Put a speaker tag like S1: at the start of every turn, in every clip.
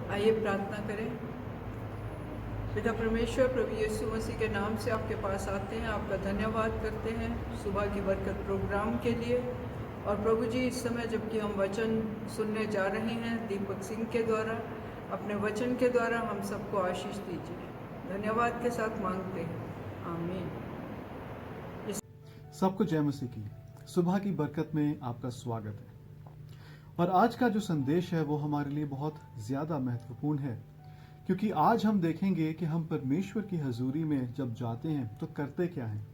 S1: आइए प्रार्थना करें। पिता परमेश्वर, प्रभु यीशु मसीह के नाम से आपके पास आते हैं, आपका धन्यवाद करते हैं सुबह की बरकत प्रोग्राम के लिए। और प्रभु जी, इस समय जबकि हम वचन सुनने जा रहे हैं दीपक सिंह के द्वारा, अपने वचन के द्वारा हम सबको आशीष दीजिए। धन्यवाद के साथ मांगते हैं, आमीन।
S2: सबको जय मसीह की। सुबह की बरकत में आपका स्वागत है। और आज का जो संदेश है वो हमारे लिए बहुत ज्यादा महत्वपूर्ण है, क्योंकि आज हम देखेंगे कि हम परमेश्वर की हजूरी में जब जाते हैं तो करते क्या हैं।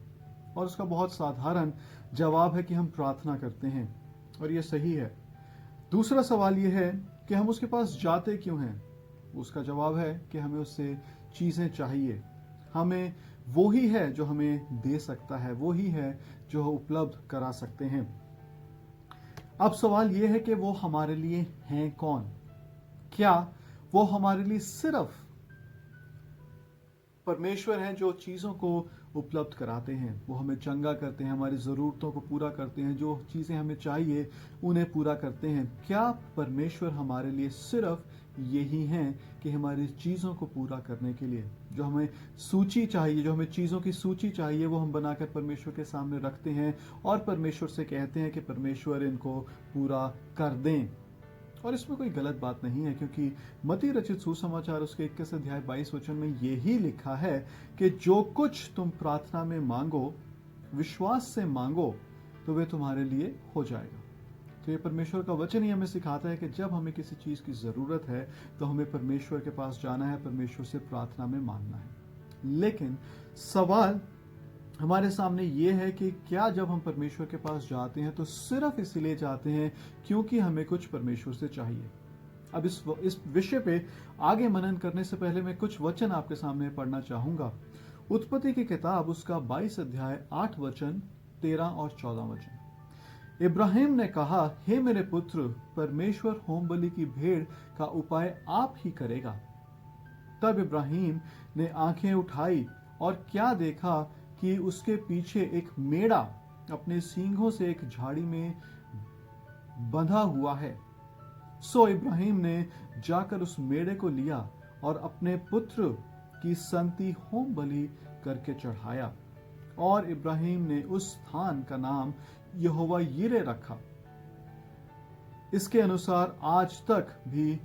S2: और उसका बहुत साधारण जवाब है कि हम प्रार्थना करते हैं, और ये सही है। दूसरा सवाल ये है कि हम उसके पास जाते क्यों हैं। उसका जवाब है कि हमें उससे चीजें चाहिए। हमें वो ही है जो हमें दे सकता है, वो ही है जो उपलब्ध करा सकते हैं। अब सवाल यह है कि वो हमारे लिए हैं कौन। क्या वो हमारे लिए सिर्फ परमेश्वर हैं जो चीजों को उपलब्ध कराते हैं, वो हमें चंगा करते हैं, हमारी जरूरतों को पूरा करते हैं, जो चीजें हमें चाहिए उन्हें पूरा करते हैं। क्या परमेश्वर हमारे लिए सिर्फ यही हैं कि हमारी चीजों को पूरा करने के लिए जो हमें सूची चाहिए, जो हमें चीजों की सूची चाहिए, वो हम बनाकर परमेश्वर के सामने रखते हैं और परमेश्वर से कहते हैं कि परमेश्वर इनको पूरा कर दें। और इसमें कोई गलत बात नहीं है, क्योंकि मत्ती रचित सुसमाचार उसके 21 अध्याय 22 वचन में यही लिखा है कि जो कुछ तुम प्रार्थना में मांगो, विश्वास से मांगो, तो वे तुम्हारे लिए हो जाएगा। तो ये परमेश्वर का वचन ही हमें सिखाता है कि जब हमें किसी चीज की जरूरत है तो हमें परमेश्वर के पास जाना है, परमेश्वर से प्रार्थना में मांगना है। लेकिन सवाल हमारे सामने ये है कि क्या जब हम परमेश्वर के पास जाते हैं तो सिर्फ इसलिए जाते हैं क्योंकि हमें कुछ परमेश्वर से चाहिए। अब इस विषय पे आगे मनन करने से पहले मैं कुछ वचन आपके सामने पढ़ना चाहूंगा। उत्पत्ति की किताब उसका 22 अध्याय 8 वचन, 13 और 14 वचन। इब्राहिम ने कहा, हे मेरे पुत्र, परमेश्वर होम बलि की भेड़ का उपाय आप ही करेगा। तब इब्राहिम ने आंखें उठाई और क्या देखा कि उसके पीछे एक मेढ़ा अपने सींगों से एक झाड़ी में बंधा हुआ है। सो इब्राहिम ने जाकर उस मेढ़े को लिया और अपने पुत्र की संति होम बलि करके चढ़ाया, और इब्राहिम ने उस स्थान का नाम यहोवा यिरे रखा। इसके अनुसार आज तक भी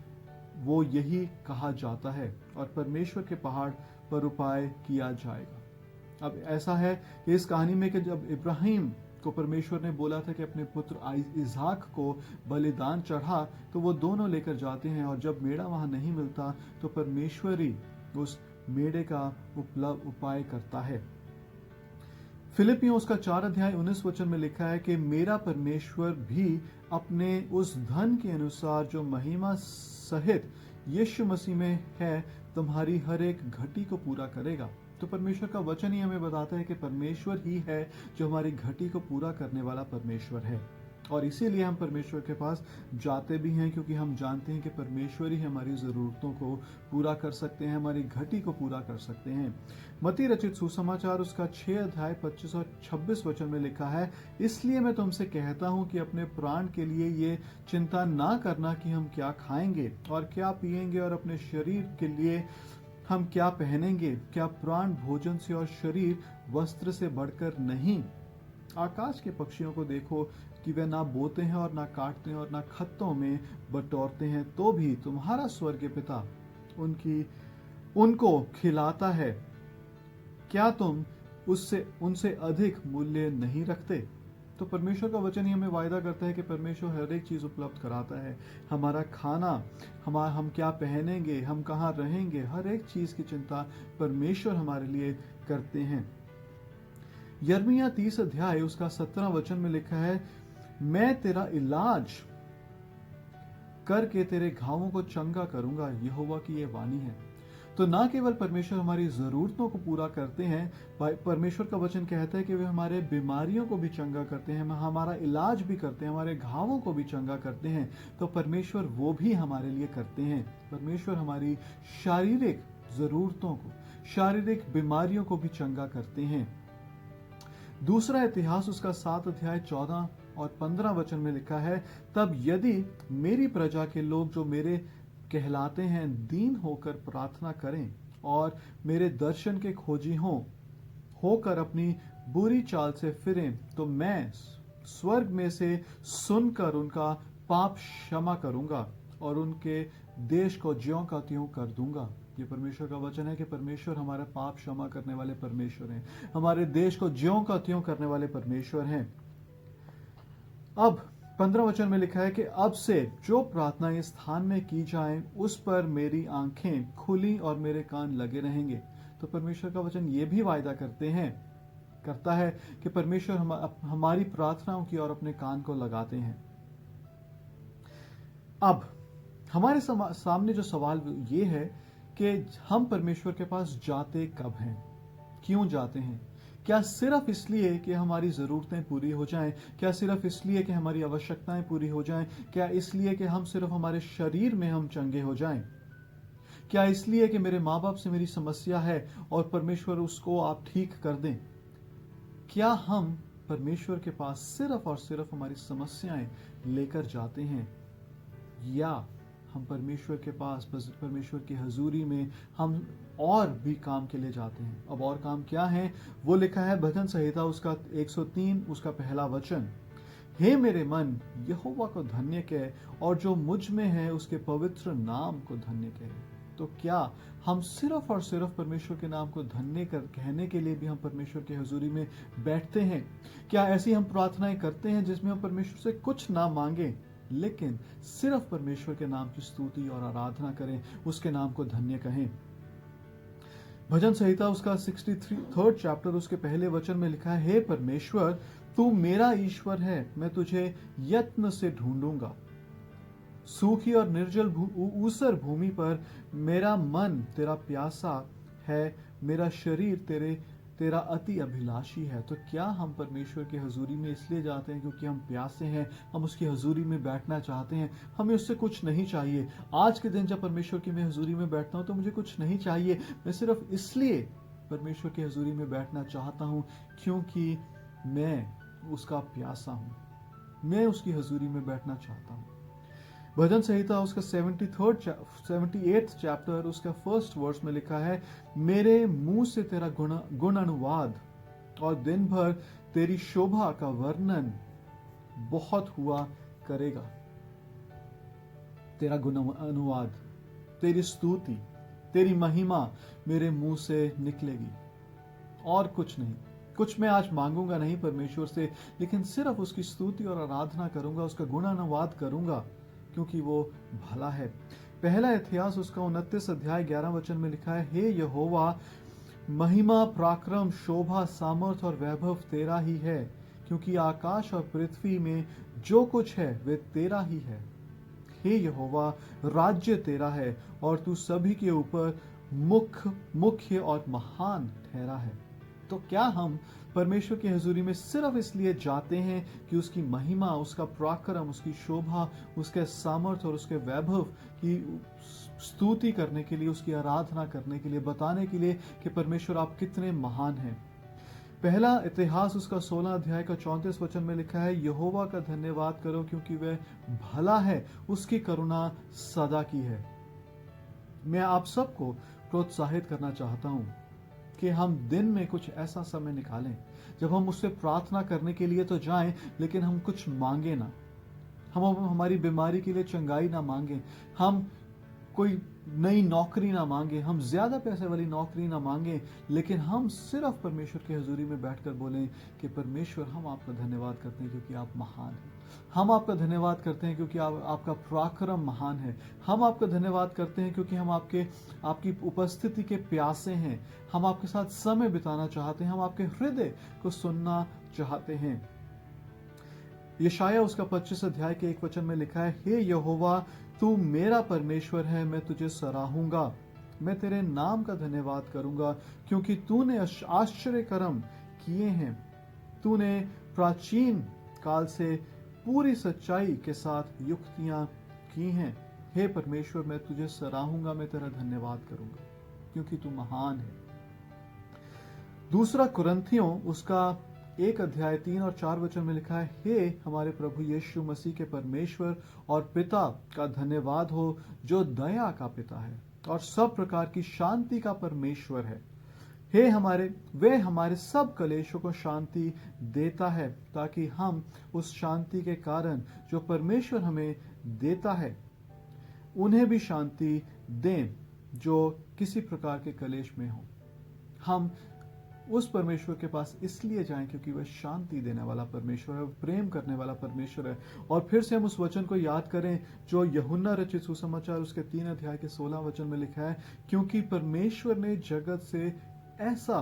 S2: वो यही कहा जाता है, और परमेश्वर के पहाड़ पर उपाय किया जाएगा। अब ऐसा है कि इस कहानी में कि जब इब्राहिम को परमेश्वर ने बोला था कि अपने पुत्र इसहाक को बलिदान चढ़ा, तो वो दोनों लेकर जाते हैं, और जब मेढ़ा वहां नहीं मिलता तो परमेश्वर ही उस मेढ़े का उपाय करता है। फिलिपियों उसका 4 अध्याय 19 वचन में लिखा है कि मेरा परमेश्वर भी अपने उस धन के अनुसार जो महिमा सहित यीशु मसीह में है, तुम्हारी हर एक घटी को पूरा करेगा। तो परमेश्वर का वचन ही हमें बताता है कि परमेश्वर ही है जो हमारी घटी को पूरा करने वाला परमेश्वर है। और इसीलिए हम परमेश्वर के पास जाते भी हैं, क्योंकि हम जानते हैं कि परमेश्वर ही हमारी जरूरतों को पूरा कर सकते हैं, हमारी घटी को पूरा कर सकते हैं। मत्ती रचित सुसमाचार उसका 6 अध्याय 25 और 26 वचन में लिखा है, इसलिए मैं तुमसे कहता हूं कि अपने प्राण के लिए ये चिंता ना करना कि हम क्या खाएंगे और क्या पिएंगे, और अपने शरीर के लिए हम क्या पहनेंगे। क्या प्राण भोजन से और शरीर वस्त्र से बढ़कर नहीं। आकाश के पक्षियों को देखो कि वे ना बोते हैं और ना काटते हैं और ना खत्तों में बटोरते हैं, तो भी तुम्हारा स्वर्गीय पिता उनको खिलाता है। क्या तुम उनसे अधिक मूल्य नहीं रखते। तो परमेश्वर का वचन ही हमें वायदा करता है कि परमेश्वर हर एक चीज उपलब्ध कराता है। हमारा खाना, हम क्या पहनेंगे, हम कहाँ रहेंगे, हर एक चीज की चिंता परमेश्वर हमारे लिए करते हैं। यिर्मयाह 30 अध्याय उसका 17 वचन में लिखा है, मैं तेरा इलाज करके तेरे घावों को चंगा करूंगा, यहोवा की ये वाणी है। तो ना केवल परमेश्वर हमारी जरूरतों को पूरा करते हैं, परमेश्वर का वचन कहता है कि वे हमारे बीमारियों को भी चंगा करते हैं, हमारा इलाज भी करते हैं, हमारे घावों को भी चंगा करते हैं। तो परमेश्वर वो भी हमारे लिए करते हैं। परमेश्वर हमारी शारीरिक जरूरतों को, शारीरिक बीमारियों को भी चंगा करते हैं। दूसरा इतिहास उसका 7 अध्याय 14 और 15 वचन में लिखा है, तब यदि मेरी प्रजा के लोग जो मेरे कहलाते हैं दीन होकर प्रार्थना करें और मेरे दर्शन के खोजी होकर अपनी बुरी चाल से फिरें, तो मैं स्वर्ग में से सुनकर उनका पाप क्षमा करूंगा और उनके देश को ज्यों का त्यों कर दूंगा। ये परमेश्वर का वचन है कि परमेश्वर हमारा पाप क्षमा करने वाले परमेश्वर हैं, हमारे देश को ज्यों का त्यों करने वाले परमेश्वर हैं। अब 15 वचन में लिखा है कि अब से जो प्रार्थना इस स्थान में की जाए उस पर मेरी आंखें खुली और मेरे कान लगे रहेंगे। तो परमेश्वर का वचन ये भी वायदा करता है कि परमेश्वर हमारी प्रार्थनाओं की ओर अपने कान को लगाते हैं। अब हमारे सामने जो सवाल ये है कि हम परमेश्वर के पास जाते कब हैं, क्यों जाते हैं? क्या सिर्फ इसलिए कि हमारी ज़रूरतें पूरी हो जाएं? क्या सिर्फ इसलिए कि हमारी आवश्यकताएं पूरी हो जाएं? क्या इसलिए कि हम सिर्फ हमारे शरीर में हम चंगे हो जाएं? क्या इसलिए कि मेरे माँ बाप से मेरी समस्या है और परमेश्वर उसको आप ठीक कर दें? क्या हम परमेश्वर के पास सिर्फ और सिर्फ हमारी समस्याएं लेकर जाते हैं, या हम परमेश्वर के पास, परमेश्वर की हजूरी में हम और भी काम के लिए जाते हैं? अब और काम क्या है वो लिखा है भजन संहिता उसका 103 उसका पहला वचन, हे मेरे मन यहोवा को धन्य कह और जो मुझ में है उसके पवित्र नाम को धन्य कह। तो क्या हम सिर्फ और सिर्फ परमेश्वर के नाम को धन्य कहने के लिए भी हम परमेश्वर की हजूरी में बैठते हैं? क्या ऐसी हम प्रार्थनाएं करते हैं जिसमें हम परमेश्वर से कुछ ना मांगे, लेकिन सिर्फ परमेश्वर के नाम की स्तुति और आराधना करें, उसके नाम को धन्य कहें? भजन संहिता उसका 63rd चैप्टर उसके पहले वचन में लिखा है, हे परमेश्वर तू मेरा ईश्वर है, मैं तुझे यत्न से ढूंढूंगा। सूखी और निर्जल ऊसर भूमि पर मेरा मन तेरा प्यासा है, मेरा शरीर तेरा अति अभिलाषी है। तो क्या हम परमेश्वर की हजूरी में इसलिए जाते हैं क्योंकि हम प्यासे हैं, हम उसकी हजूरी में बैठना चाहते हैं, हमें उससे कुछ नहीं चाहिए। आज के दिन जब परमेश्वर की मैं हजूरी में बैठता हूं तो मुझे कुछ नहीं चाहिए, मैं सिर्फ इसलिए परमेश्वर की हजूरी में बैठना चाहता हूं क्योंकि मैं उसका प्यासा हूं, मैं उसकी हजूरी में बैठना चाहता हूं। भजन संहिता उसका 78th चैप्टर उसका 1st वर्स में लिखा है, मेरे मुंह से तेरा गुण अनुवाद और दिन भर तेरी शोभा का वर्णन बहुत हुआ करेगा। तेरा गुण अनुवाद, तेरी स्तुति, तेरी महिमा मेरे मुंह से निकलेगी और कुछ नहीं। कुछ मैं आज मांगूंगा नहीं परमेश्वर से, लेकिन सिर्फ उसकी स्तुति और आराधना करूंगा, उसका गुण अनुवाद करूंगा क्योंकि वो भला है। पहला इतिहास उसका 29 अध्याय 11 वचन में लिखा है, हे यहोवा महिमा पराक्रम शोभा सामर्थ और वैभव तेरा ही है, क्योंकि आकाश और पृथ्वी में जो कुछ है वे तेरा ही है। हे यहोवा राज्य तेरा है और तू सभी के ऊपर मुख्य और महान ठहरा है। तो क्या हम परमेश्वर की हजूरी में सिर्फ इसलिए जाते हैं कि उसकी महिमा, उसका पराक्रम, उसकी शोभा, उसके सामर्थ्य और उसके वैभव की स्तुति करने के लिए, उसकी आराधना करने के लिए, बताने के लिए कि परमेश्वर आप कितने महान हैं? पहला इतिहास उसका 16 अध्याय का 34 वचन में लिखा है, यहोवा का धन्यवाद करो क्योंकि वह भला है, उसकी करुणा सदा की है। मैं आप सबको प्रोत्साहित करना चाहता हूं कि हम दिन में कुछ ऐसा समय निकालें जब हम उससे प्रार्थना करने के लिए तो जाएं, लेकिन हम कुछ मांगे ना। हम हमारी बीमारी के लिए चंगाई ना मांगे, हम कोई नई नौकरी ना मांगे, हम ज्यादा पैसे वाली नौकरी ना मांगे, लेकिन हम सिर्फ परमेश्वर की हजूरी में बैठकर बोलें कि परमेश्वर हम आपका धन्यवाद करते हैं क्योंकि आप महान हैं। हम आपका धन्यवाद करते हैं क्योंकि आपका पराक्रम महान है। हम आपका धन्यवाद करते हैं क्योंकि हम आपकी उपस्थिति के प्यासे हैं। हम आपके साथ समय बिताना चाहते हैं, हम आपके हृदय को सुनना चाहते हैं। यशाया उसका 25 अध्याय के 1 वचन में लिखा है, हे यहोवा तू मेरा परमेश्वर है, मैं तुझे सराहूंगा, मैं तेरे नाम का धन्यवाद करूंगा क्योंकि तूने आश्चर्य कर्म किए हैं, तूने प्राचीन काल से पूरी सच्चाई के साथ युक्तियां की हैं। हे परमेश्वर मैं तुझे सराहूंगा, मैं तेरा धन्यवाद करूंगा क्योंकि तू महान है। दूसरा कुरिन्थियों उसका 1 अध्याय 3 और 4 वचन में लिखा है, हे हमारे प्रभु यीशु मसीह के परमेश्वर और पिता का धन्यवाद हो, जो दया का पिता है और सब प्रकार की शांति का परमेश्वर है। वे हमारे सब कलेशों को शांति देता है, ताकि हम उस शांति के कारण जो परमेश्वर हमें देता है उन्हें भी शांति दें जो किसी प्रकार के कलेश में हो। हम उस परमेश्वर के पास इसलिए जाएं क्योंकि वह शांति देने वाला परमेश्वर है, प्रेम करने वाला परमेश्वर है। और फिर से हम उस वचन को याद करें जो यूहन्ना रचित सुसमाचार उसके 3 अध्याय के 16 वचन में लिखा है, क्योंकि परमेश्वर ने जगत से ऐसा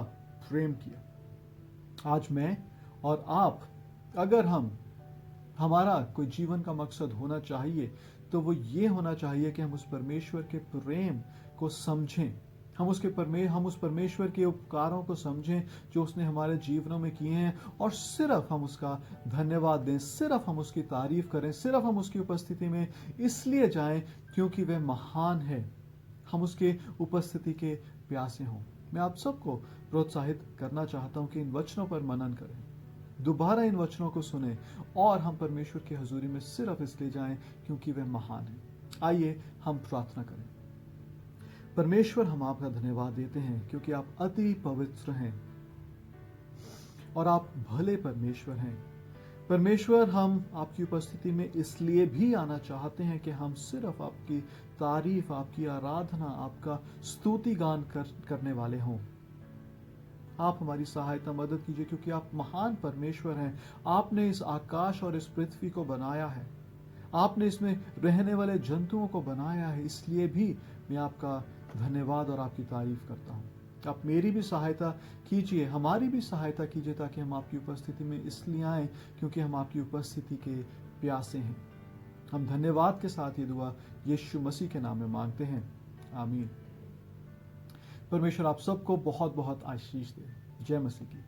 S2: प्रेम किया। आज मैं और आप, अगर हमारा कोई जीवन का मकसद होना चाहिए तो वो ये होना चाहिए कि हम उस परमेश्वर के प्रेम को समझें, हम उस परमेश्वर के उपकारों को समझें जो उसने हमारे जीवनों में किए हैं, और सिर्फ हम उसका धन्यवाद दें, सिर्फ हम उसकी तारीफ करें, सिर्फ हम उसकी उपस्थिति में इसलिए जाएं क्योंकि वह महान है, हम उसके उपस्थिति के प्यासे हों। मैं आप सबको प्रोत्साहित करना चाहता हूं कि इन वचनों पर मनन करें, दोबारा इन वचनों को सुने और हम परमेश्वर की हजूरी में सिर्फ इसलिए जाएं क्योंकि वह महान है। आइए हम प्रार्थना करें। परमेश्वर, हम आपका धन्यवाद देते हैं क्योंकि आप अति पवित्र हैं और आप भले परमेश्वर हैं। परमेश्वर, हम आपकी उपस्थिति में इसलिए भी आना चाहते हैं कि हम सिर्फ आपकी तारीफ, आपकी आराधना, आपका स्तुति गान करने वाले हों। आप हमारी सहायता मदद कीजिए क्योंकि आप महान परमेश्वर हैं। आपने इस आकाश और इस पृथ्वी को बनाया है, आपने इसमें रहने वाले जंतुओं को बनाया है, इसलिए भी मैं आपका धन्यवाद और आपकी तारीफ करता हूँ। आप मेरी भी सहायता कीजिए, हमारी भी सहायता कीजिए, ताकि हम आपकी उपस्थिति में इसलिए आए क्योंकि हम आपकी उपस्थिति के प्यासे हैं। हम धन्यवाद के साथ ये दुआ यीशु मसीह के नाम में मांगते हैं, आमीन। परमेश्वर आप सबको बहुत बहुत आशीष दे। जय मसीह की।